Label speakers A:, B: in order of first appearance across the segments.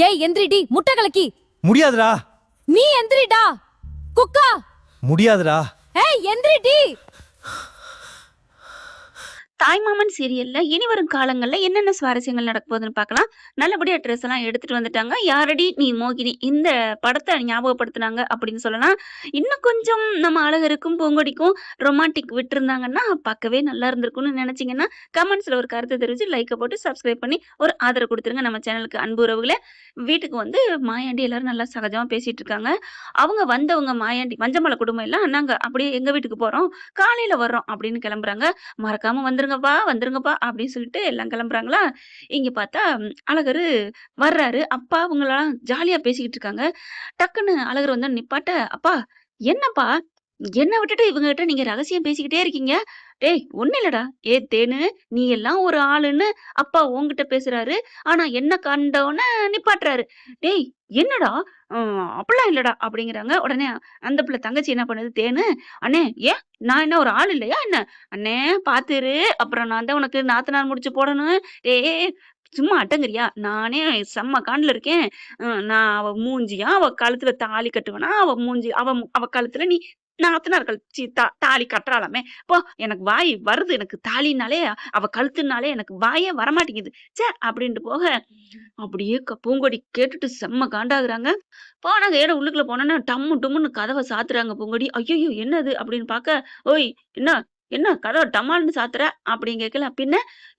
A: ஏய் எந்திரிடி முட்டை கலக்கி.
B: முடியாதுடா.
A: நீ எந்திரிடா குக்கா.
B: முடியாதுடா.
A: ஏய் எந்திரிடி.
C: தாய்மாமன் சீரியல்ல இனி வரும் காலங்கள்ல என்னென்ன சுவாரஸ்யங்கள் நடக்க போகுதுன்னு பார்க்கலாம். நல்லபடியா ட்ரெஸ் எல்லாம் எடுத்துட்டு வந்துட்டாங்க. யாரடி நீ மோகினி இந்த படத்தை ஞாபகப்படுத்துனாங்க அப்படின்னு சொல்லலாம். இன்னும் கொஞ்சம் நம்ம அழகருக்கும் பூங்கொடிக்கும் ரொமான்டிக் விட்டுருந்தாங்கன்னா பார்க்கவே நல்லா இருந்திருக்கும்னு நினைச்சீங்கன்னா கமெண்ட்ஸ்ல ஒரு கருத்தை தெரிவிச்சு லைக்கை போட்டு சப்ஸ்கிரைப் பண்ணி ஒரு ஆதரவு கொடுத்துருங்க நம்ம சேனலுக்கு. அன்பு உறவுகளே, வீட்டுக்கு வந்து மாயாண்டி எல்லாரும் நல்லா சகஜமா பேசிட்டு இருக்காங்க. அவங்க வந்தவங்க மாயாண்டி மஞ்சமலை குடும்பம் எல்லாம் நாங்க அப்படியே எங்க வீட்டுக்கு போறோம், காலையில வர்றோம் அப்படின்னு கிளம்புறாங்க. மறக்காம வந்துருங்கப்பா அப்படின்னு சொல்லிட்டு எல்லாம் கிளம்புறாங்களா. இங்க பார்த்தா அழகரு வர்றாரு. அப்பா அவங்களாம் ஜாலியா பேசிக்கிட்டு இருக்காங்க. டக்குன்னு அழகர் வந்து நிப்பாட்ட, அப்பா என்னப்பா என்ன விட்டுட்டு இவங்க கிட்ட நீங்க ரகசியம் பேசிக்கிட்டே இருக்கீங்க? டேய் ஒண்ணு இல்லடா. ஏ தேனு, நீ எல்லாம் ஒரு ஆளுன்னு அப்பா உன்கிட்ட பேசுறாரு. ஆனா என்ன கண்டோன்னு நிப்பாட்டுறாரு. டேய் என்னடா, அப்படிலாம் இல்லடா அப்படிங்கிறாங்க. உடனே அந்த பிள்ளை தங்கச்சி என்ன பண்ணுது, தேனு, அண்ணே ஏன் நான் என்ன ஒரு ஆள் இல்லையா என்ன? அண்ணே பாத்துரு, அப்புறம் நான் தான் உனக்கு நாத்தனார் முடிச்சு போடணும். ஏய் சும்மா அடங்குறியா? நானே செம்ம காண்டுல இருக்கேன். நான் அவ மூஞ்சியா அவ கழுத்துல தாலி கட்டுவேனா, அவ மூஞ்சி அவ கழுத்துல நீ நாத்தனார் கழிச்சு தாலி கட்டுறாளாமே. போ, எனக்கு வாய் வருது. எனக்கு தாலினாலே அவ கழுத்துனாலே எனக்கு வாயே வரமாட்டேங்குது. ச்சே அப்படின்ட்டு போக அப்படியே பூங்கொடி கேட்டுட்டு செம்ம காண்டாகுறாங்க. போனாங்க. ஏன்னா உள்ளுக்குள்ள போனோன்னா டம்மு டும்முன்னு கதவை சாத்துறாங்க. பூங்கொடி ஐயோ என்னது அப்படின்னு பார்க்க, ஓய் என்ன என்ன கதவை டமால்னு சாத்துற அப்படின்னு கேட்கல. பின்ன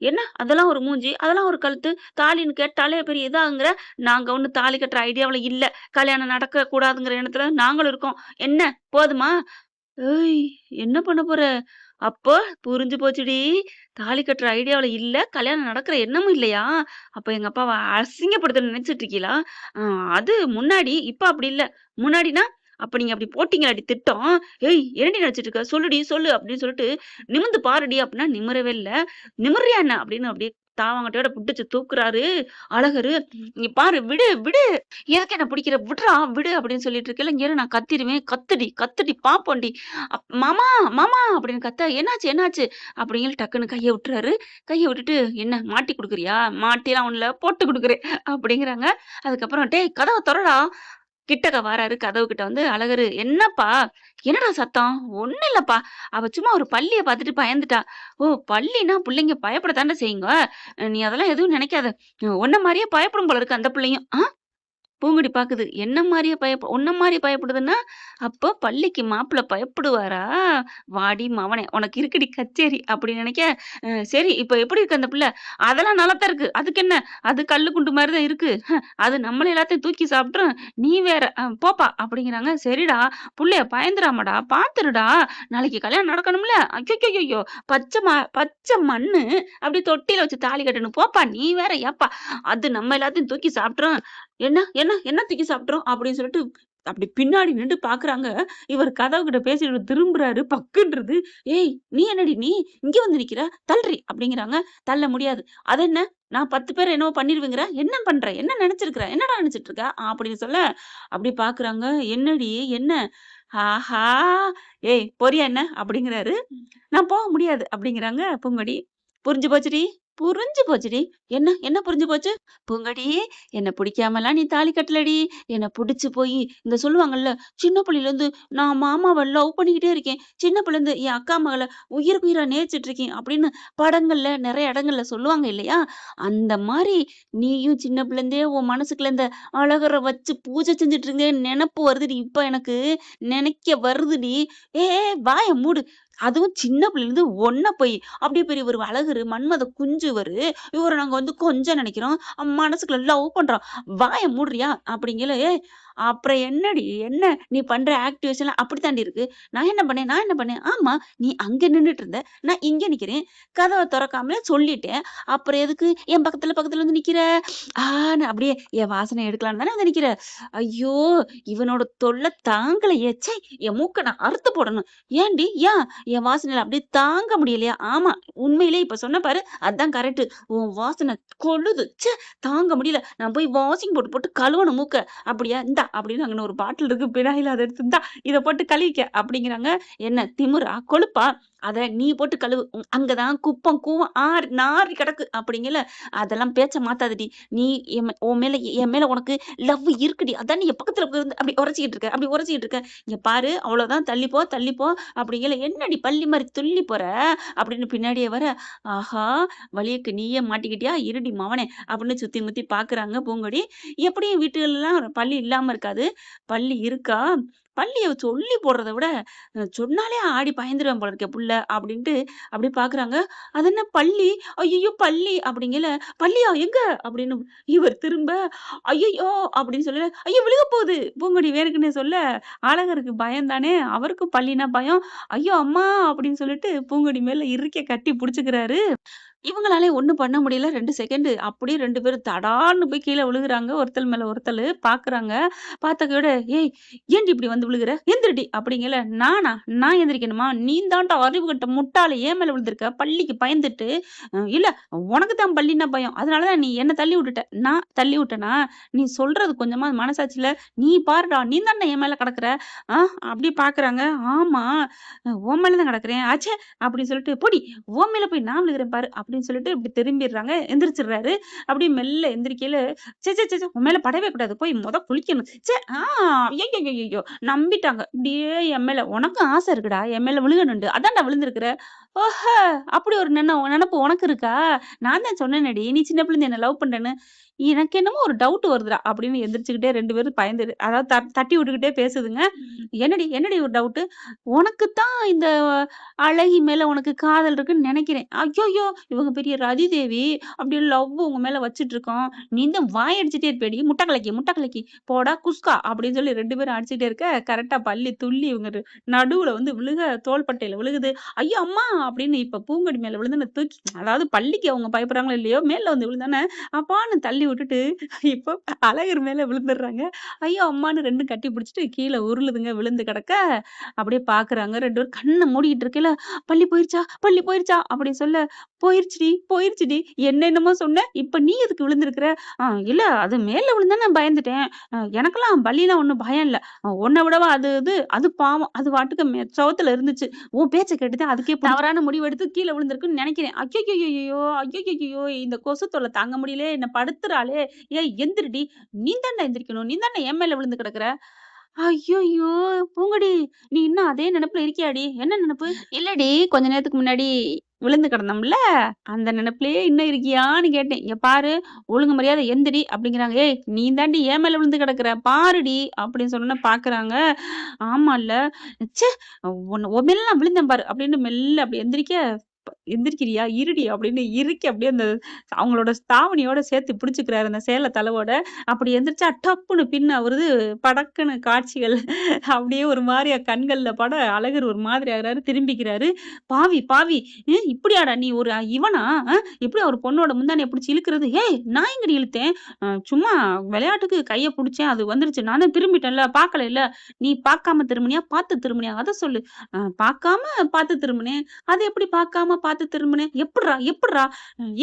C: என்ன அதெல்லாம் ஒரு மூஞ்சி, அதெல்லாம் ஒரு கழுத்து, தாலின்னு கேட்டாலே பெரிய இதாகுங்கிற. நாங்க ஒண்ணு தாலி கட்டுற ஐடியாவுல இல்ல, கல்யாணம் நடக்க கூடாதுங்கிற எண்ணத்துல நாங்களும் இருக்கோம். என்ன போதுமா? ஏய் என்ன பண்ண போற? அப்போ புரிஞ்சு போச்சுடி. தாலி கட்டுற ஐடியாவுல இல்ல, கல்யாணம் நடக்கிற எண்ணமும் இல்லையா? அப்ப எங்க அப்பாவை அசிங்கப்படுத்த நினைச்சிட்டு இருக்கீங்களா? அது முன்னாடி, இப்ப அப்படி இல்ல. முன்னாடினா அப்ப நீங்க அப்படி போட்டீங்களாடி திட்டம். ஏய் என்னடி நினைச்சிட்டு இருக்க? சொல்லுடி சொல்லு அப்படின்னு சொல்லிட்டு நிமிர்ந்து பாருடி அப்படின்னா நிமிரவே இல்ல. நிமிர்றியா என்ன அப்படின்னு அப்படியே தாவாங்கட்டையோட புடிச்சு தூக்குறாரு அழகரு. இங்க பாரு, விடு விடு, எதுக்கு என்ன பிடிக்கிற, விடுறா விடு அப்படின்னு சொல்லிட்டு இருக்கல. இங்க இரு, நான் கத்திடுவேன், கத்துடி கத்துடி பாப்போண்டி. மாமா மாமா அப்படின்னு கத்த, என்னாச்சு என்னாச்சு அப்படிங்கிற டக்குன்னு கையை விட்டுறாரு. கையை விட்டுட்டு, என்ன மாட்டி கொடுக்குறியா? மாட்டிலாம் ஒண்ணுல போட்டு கொடுக்குறேன் அப்படிங்கிறாங்க. அதுக்கப்புறம் டேய் கதவை திறடா. கிட்டக்க வாராரு. கதவு கிட்ட வந்து அழகரு, என்னப்பா என்னடா சத்தம்? ஒண்ணு இல்லப்பா, அவ சும்மா ஒரு பல்லிய பார்த்துட்டு பயந்துட்டா. ஓ பல்லினா புள்ளைங்க பயப்படத்தானே செய்யுங்க. நீ அதெல்லாம் எதுவும் நினைக்காத. உன்ன மாதிரியே பயப்படும் போல இருக்கு அந்த பிள்ளையும். பூங்குடி பாக்குது. என்ன மாரியே உன்ன மாரி பயப்படுதுன்னா, அப்போ பள்ளிக்கு மாப்பிள பயப்படுவாரா? வாடி மவனே! உனக்கு இருக்குடி கச்சேரி அப்படின்னு நினைக்க, சரி இப்ப எப்படி இருக்கு அந்த பிள்ளை? அதெல்லாம் நல்லாத்தான் இருக்கு. அதுக்கு என்ன? அது கல்லு குண்டு மாரி தான் இருக்கு. அது நம்மள எல்லாத்தையும் தூக்கி சாப்பிட்டுரும். நீ வேற போப்பா அப்படிங்கிறாங்க. சரிடா, புள்ளைய பயந்துராமடா, பாத்துருடா. நாளைக்கு கல்யாணம் நடக்கணும்ல. ஐய்யய்யய்யோ! பச்சை மண்ணு அப்படி தொட்டில வச்சு தாலி கட்டணும். போப்பா நீ வேற ஏப்பா! அது நம்ம எல்லாத்தையும் தூக்கி சாப்பிட்டுரும். என்ன என்ன என்ன தூக்கி சாப்பிட்டுரும் அப்படின்னு சொல்லிட்டு அப்படி பின்னாடி நின்று பாக்குறாங்க. இவர் கதவுகிட்ட பேசிட்டு திரும்புறாரு. பக்குன்றது. ஏய் நீ என்னடி நீ இங்க வந்து நிக்கிற, தள்ளுறி அப்படிங்கிறாங்க. தள்ள முடியாது. அது என்ன, நான் 10 பேர் என்னவோ பண்ணிருவேங்கிற, என்ன பண்ற, என்ன நினைச்சிருக்கிற, என்னடா நினைச்சிட்டு இருக்க அப்படின்னு சொல்ல அப்படி பாக்குறாங்க. என்னடி என்ன? ஆஹா, ஏய் பொரியா என்ன அப்படிங்கிறாரு. நான் போக முடியாது அப்படிங்கிறாங்க பூங்கொடி. புரிஞ்சு போச்சுடி, புரிஞ்சு போச்சுடி. என்ன என்ன புரிஞ்சு போச்சு? பூங்கொடி, என்ன பிடிக்காமலாம் நீ தாலி கட்டலடி. என்ன புடிச்சு போய் இந்த சொல்லுவாங்கல்ல, சின்ன பிள்ளையில இருந்து நான் மாமாவை லவ் பண்ணிக்கிட்டே இருக்கேன், சின்ன பிள்ளைல இருந்து என் அக்கா மகளை உயிருக்கு உயிரா நேசிச்சுட்டு இருக்கேன் அப்படின்னு படங்கள்ல நிறைய இடங்கள்ல சொல்லுவாங்க இல்லையா? அந்த மாதிரி நீயும் சின்ன பிள்ளை இருந்தே உன் மனசுக்குள்ள இந்த அழகரை வச்சு பூஜை செஞ்சுட்டு இருந்தேன் நினப்பு வருதுடி. இப்ப எனக்கு நினைக்க வருதுடி. ஏ வாய மூடு. அதுவும் சின்ன பிள்ளைல இருந்து ஒன்ன போய் அப்படியே பெரிய ஒரு அழகரு மன்மத குஞ்சுவரு, இவரை நாங்க வந்து கொஞ்சம் நினைக்கிறோம், மனசுக்குள்ள லவ் பண்றோம். வாய மூடுறியா அப்படிங்கல. அப்புறம் என்னடி என்ன நீ பண்ற ஆக்டிவேஷன் அப்படித்தாண்டி இருக்கு. நான் என்ன பண்ணேன்? ஆமா, நீ அங்க நின்னுட்டு இருந்த, நான் இங்க நிக்கிறேன். கதவை திறக்காமலே சொல்லிட்டேன். அப்புறம் எதுக்கு என் பக்கத்துல வந்து நிக்கிற? அப்படியே என் வாசனை எடுக்கலான்னு தானே வந்து நிக்கிற. ஐயோ இவனோட தொல்லை தாங்கலையே. ச்சே, என் மூக்க நான் அறுத்து போடணும். ஏன்டி ஏன் என் வாசனையில அப்படியே தாங்க முடியலையா? ஆமா, உண்மையிலே இப்ப சொன்ன பாரு, அதான் கரெக்ட். உன் வாசனை கொள்ளுது. ச்சே, தாங்க முடியல. நான் போய் வாஷிங் போட்டு போட்டு கழுவணும் மூக்க. அப்படியா? இந்தா அப்படின்னு அங்க ஒரு பாட்டில் இருக்கு, பினாயில் அதை எடுத்து இந்தா இதை போட்டு கழுவிக்க அப்படிங்கிறாங்க. என்ன திமிரா கொழுப்பா? அத நீ போட்டு கழுவு. அங்கதான் குப்பம், கூவம் நாறி கிடக்கு அப்படிங்கல. அதெல்லாம் பேச்ச மாத்தாதடி. நீ உன் மேல என் மேல உனக்கு லவ் இருக்குடி. அதான் நீ என் பக்கத்துல இருந்து அப்படி உரைச்சுக்கிட்டு இருக்க. அப்படி உரைச்சுக்கிட்டு இருக்க. இங்க பாரு அவ்வளோதான் தள்ளி போ, தள்ளி போ அப்படிங்கல. என்னடி பல்லி மாரி துள்ளி போற? அப்படின்னு பின்னாடியே வர, ஆஹா! வலியக்கு நீயே மாட்டிக்கிட்டியா? இருடி மவனே! அப்படின்னு சுத்தி முத்தி பார்க்குறாங்க பூங்கொடி. எப்படியும் வீட்டுகள்லாம் பல்லி இல்லாம இருக்காது. பல்லி இருக்கா? பல்லிய சொல்லி போடுறத விட, சொன்னாலே ஆடி பயந்துருவான் போல இருக்கே புள்ள அப்படின்ட்டு அப்படி பார்க்குறாங்க. அது என்ன பல்லி? ஐய்யய்யோ! பல்லி அப்படிங்கல. பல்லியா? எங்க? அப்படின்னு இவர் திரும்ப, ஐய்யய்யோ! அப்படின்னு சொல்லல. ஐயோ! விழுக போகுது. பூங்கொடி வேணுக்குன்னே சொல்ல, அழகருக்கு பயம் தானே! அவருக்கும் பல்லினா பயம். ஐயோ! அம்மா! அப்படின்னு சொல்லிட்டு பூங்கொடி மேல இறுக்கி கட்டி புடிச்சுக்கிறாரு. இவங்களாலயும் ஒண்ணும் பண்ண முடியல. 2 செகண்டு. அப்படியே 2 பேரும் தடால்னு போய் கீழ விழுகுறாங்க. ஒருத்தல் மேல ஒருத்தலு. பார்க்குறாங்க. பார்த்தகையோட, "ஏய்! ஏன்டி இப்படி வந்து விழுகுற? எந்திரிடி" அப்படிங்கல. "நானா? நான் எந்திரிக்கணுமா? நீ தான்டா அறிவு கெட்ட முட்டாளு ஏன் மேல விழுந்திருக்க? பல்லிக்கு பயந்துட்டு." இல்ல உனக்கு தான் பல்லின்னா பயம். அதனால தான் நீ என்ன தள்ளி விட்டுட்ட." "நான் தள்ளி விட்டேனா? நீ சொல்றது கொஞ்சமாவது மனசாட்சி இல்ல? நீ பாருடா! நீ தான்டா என் மேல கிடக்குற." ஆ அப்படி பார்க்குறாங்க. "ஆமா, உன் மேல தான் கிடக்குறேன்." "அச்சே!" அப்படின்னு சொல்லிட்டு, "போடி! உன் மேல போய் நான் விழுகுறேன் பாரு" அப்படின்னு சொல்லிட்டு இப்படி திரும்பிடுறாங்க. எந்திரிச்சிடுறாரு. அப்படியே மெல்ல எந்திரிக்கையில, "ச்சே! ச்சே! ச்சே! ச்சே! உன் மேல படவே கூடாது. போய் மொத குளிக்கணும்." ச்சே! ஐயய்யய்யய்யோ! நம்பிட்டாங்க. இப்படியே என் மேல உனக்கும் ஆசை இருக்குடா. என் மேல விழுகணுன்ட்டு. அதான்டா விழுந்திருக்கிற. ஓஹ! அப்படி ஒரு நெனப்பு உனக்கு இருக்கா? நான் தான் சொன்னேனேடி, நீ சின்ன பிள்ளைல என்ன லவ் பண்றேன்னு. எனக்கு என்னமோ ஒரு டவுட் வருதுடா அப்படின்னு எந்திரிச்சுக்கிட்டே 2 பேரும் பயந்து அதாவது தட்டி விட்டுக்கிட்டே பேசுதுங்க. என்னடி என்னடி ஒரு டவுட்டு? உனக்கு தான் இந்த அழகி மேல உனக்கு காதல் இருக்குன்னு நெனைக்கிறேன். ஐய்யய்யோ! இவங்க பெரிய ரதி தேவி. அப்படியே லவ் உங்க மேல வச்சுட்டு இருக்கோம். நீ தான் வாய் அடிச்சுட்டே இருப்பேடி. முட்டை கலக்கி, முட்டை கலக்கி. போடா குஸ்கா அப்படின்னு சொல்லி 2 பேரும் அடிச்சுட்டே இருக்க, கரெக்ட்டா பல்லி துள்ளி இவங்க நடுவுல வந்து விழுக, தோள்பட்டையில விழுகுது. ஐயோ! அம்மா! அப்படின்னு இப்ப பூங்கொடி மேல விழுந்தோனே தூக்கி அதாவது பல்லிக்கு அவங்க பயப்படுறாங்களோ இல்லையோ, மேல வந்து விழுந்தோனே, அப்பான்னு தள்ளி விட்டுட்டு, இப்போ அழகர் மேல விழுந்துடுறாங்க. ஐயோ! அம்மான்னு 2ம் கட்டி பிடிச்சுட்டு கீழ உருளுதுங்க. விழுந்து கிடக்க, அப்படியே பார்க்குறாங்க. 2 பேரும் கண்ண மூடிக்கிட்டு இருக்கையில, "பல்லி போயிருச்சா? பல்லி போயிருச்சா?" அப்படின்னு சொல்ல, "போயிருச்சுடி, போயிருச்சுடி. என்னென்னமோ சொன்ன. இப்ப நீ எதுக்கு விழுந்திருக்கிற?" இல்ல அது மேல விழுந்தா நான் பயந்துட்டேன். எனக்கெல்லாம் பல்லிலாம் ஒண்ணும் பயம் இல்ல. உன்ன விடவா அது பாவம். அது பாட்டுக்கு சுவத்துல இருந்துச்சு. உன் பேச்ச கேட்டு தான் அதுக்கே தவறான முடிவெடுத்து கீழ விழுந்திருக்குன்னு நெனைக்கிறேன். ஐய்யய்யய்யோ! ஐய்யய்யய்யோ! இந்த கொசு தொல்ல தாங்க முடியலையே! என்ன படுத்துறாளே! ஏய் எந்திரிடி! நீ தான்டா எந்திரிக்கணும். நீ தான்டா என் மேல விழுந்து கிடக்குற. ஐய்யய்யோ! பூங்கொடி! நீ இன்னும் அதே நெனப்புல இருக்கியாடி? என்ன நெனப்பு? இல்லடி கொஞ்ச நேரத்துக்கு முன்னாடி விழுந்து கிடந்தோம்ல, அந்த நெனப்புலயே இன்னும் இருக்கியான்னு கேட்டேன். இங்க பாரு ஒழுங்கு மரியாதை எந்திரி அப்படிங்கிறாங்க. ஏய் நீ தாண்டி என் மேல விழுந்து கிடக்குற பாருடி அப்படின்னு சொன்னோனே பார்க்குறாங்க. ஆமால்ல. ச்சே! உன் மேல நான் விழுந்தேன் பாரு அப்படின்னு மெல்ல அப்படி எந்திரிக்க, எந்திரிக்கிறியா? இருடி அப்படின்னு இறுக்கி அப்படியே அந்த அவங்களோட தாவணியோட சேர்த்து பிடிச்சுக்கிறாரு அந்த சேல தலவோட. அப்படி எந்திரிச்சா டப்புன்னு பின் அவருது படக்குன்னு காட்சிகள் அப்படியே ஒரு மாரியா கண்கள்ல பட அழகர் ஒரு மாதிரி ஆகுறாரு. திரும்பிக்கிறாரு. "பாவி, பாவி! இப்படியாடா நீ ஒரு இவனா? எப்படி ஒரு பொண்ணோட முந்தானைய புடிச்சு இழுக்கிறது? ஏய்! நான் எங்கடி இழுத்தேன்? சும்மா விளையாட்டுக்கு கைய புடிச்சேன். அது வந்துருச்சு. நான் தான் திரும்பிட்டேன்ல. பார்க்கலைல்ல. நீ பார்க்காம திரும்புனியா? பார்த்து திரும்புனியா? அத சொல்லு." பார்க்காம பார்த்து திரும்புனேன்." "அது எப்படி பார்க்காம பார்த்து திரும்புனேன்? எப்புட்றா? எப்புட்றா?"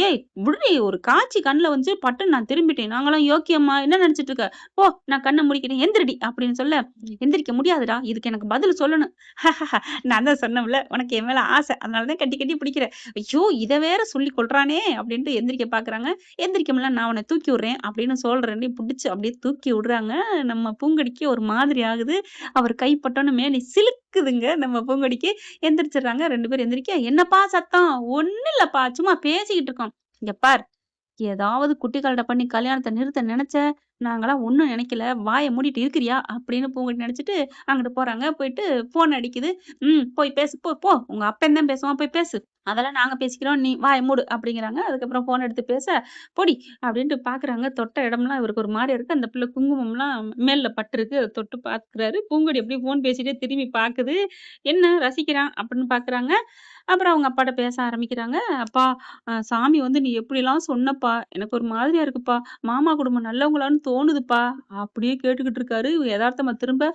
C: "ஏய்! விட்றி ஒரு காட்சி கண்ல வந்துச்சு. பட்டுன்னு நான் திரும்பிட்டேன். நாங்கலாம் யோக்கியமா? என்ன நெனச்சுட்டு இருக்க? போ! நான் கண்ண மூடிக்கிறேன். எந்திரிடி." அப்படின்னு சொல்ல, "எந்திரிக்க முடியாதுடா. இதுக்கு எனக்கு பதில் சொல்லணும்." "நான் தான் சொன்னேன்ல, உனக்கு என் மேல ஆசை. அதனால தான் கட்டி கட்டி பிடிக்கிறேன்." "ஐயோ! இத வேற சொல்லி கொல்றானே!" அப்படின்ட்டு எந்திரிக்க பார்க்குறாங்க. எந்திரிக்க முடியல. "நான் உன்ன தூக்கி விடுறேன்." அப்படின்னு சோல் 2யும் புடிச்சு அப்படியே தூக்கி விடுறாங்க. நம்ம பூங்கொடிக்கு ஒரு மாதிரி ஆகுது. அவர் கைப்பட்டோனே மேனி சிலுக்குதுங்க நம்ம பூங்கொடிக்கு. எந்திரிச்சுடுறாங்க. 2 பேரும் எந்திரிக்க, "என்னப்பா சத்தம்?" "ஒண்ணும் இல்லப்பா. சும்மா பேசிக்கிட்டு இருக்கோம்." "இங்க பார், ஏதாவது குட்டி கலட்ட பண்ணி கல்யாணத்த நிறுத்த நெனச்ச, நாங்கலாம் ஒண்ணும் நெனைக்கல. வாய மூடிட்டு இருக்கிறியா?" அப்படின்னு பூங்கொடி நெனச்சுட்டு அங்கிட்டு போறாங்க. போயிட்டு ஃபோன் அடிக்குது. போய் பேசு. போ, போ. உங்க அப்பன் தான் பேசுவான். போய் பேசு. அதெல்லாம் நாங்க பேசிக்கிறோம். நீ வாய மூடு." அப்படிங்கிறாங்க. அதுக்கப்புறம் ஃபோன் எடுத்து பேச, "போடி" அப்படின்ட்டு பார்க்குறாங்க. தொட்ட இடம்லாம் இவருக்கு ஒரு மாரியா இருக்கு. அந்த பிள்ளை குங்குமம்லாம் மேல்ல பட்டுருக்கு. அத தொட்டு பார்க்குறாரு. பூங்கொடி அப்படியே ஃபோன் பேசிட்டே திரும்பி பார்க்குது. என்ன ரசிக்கிறான் அப்படின்னு பார்க்குறாங்க. அப்புறம் அவங்க அப்பாட்ட பேச ஆரம்பிக்கிறாங்க. "அப்பா சாமி வந்து நீ எப்படிலாம் சொன்னப்பா. எனக்கு ஒரு மாதிரியா இருக்குப்பா. மாமா குடும்பம் நல்லவங்களான்னு தோணுதுப்பா. அப்படியே கேட்டுக்கிட்டு இருக்காரு. இவ எதார்த்தமா திரும்ப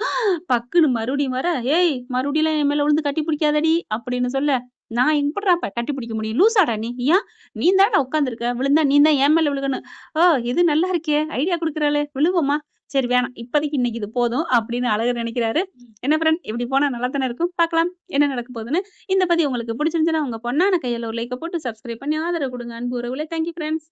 C: பக்குன்னு மறுபடியும் வர, "ஏய் மறுபடியும்லாம் என் மேல விழுந்து கட்டி பிடிக்காதடி" அப்படின்னு சொல்ல, "நான் எப்புட்றா கட்டி பிடிக்க முடியும்? லூசாடா நீ? ஏன்? நீ தான்டா உட்காந்துருக்க. விழுந்தா நீ தான் என் மேல விழுகணும்." "ஓ! இது நல்லா இருக்கே! ஐடியா குடுக்குறாளே! விழுவோமா? சரி வேணாம். இப்போதைக்கு இன்னைக்கு இது போதும்." அப்படின்னு அழகர் நினைக்கிறாரு. என்ன ஃப்ரெண்ட் இப்படி போனா நல்லா தானே இருக்கும். பார்க்கலாம் என்ன நடக்க போகுதுன்னு. இந்த பதிவு உங்களுக்கு பிடிச்சிருந்துச்சுன்னா, உங்க பொண்ணான கையால ஒரு லைக்க போட்டு சப்ஸ்கிரைப் பண்ணி ஆதரவு குடுங்க. அன்பு உறவுகளே. Thank you friends.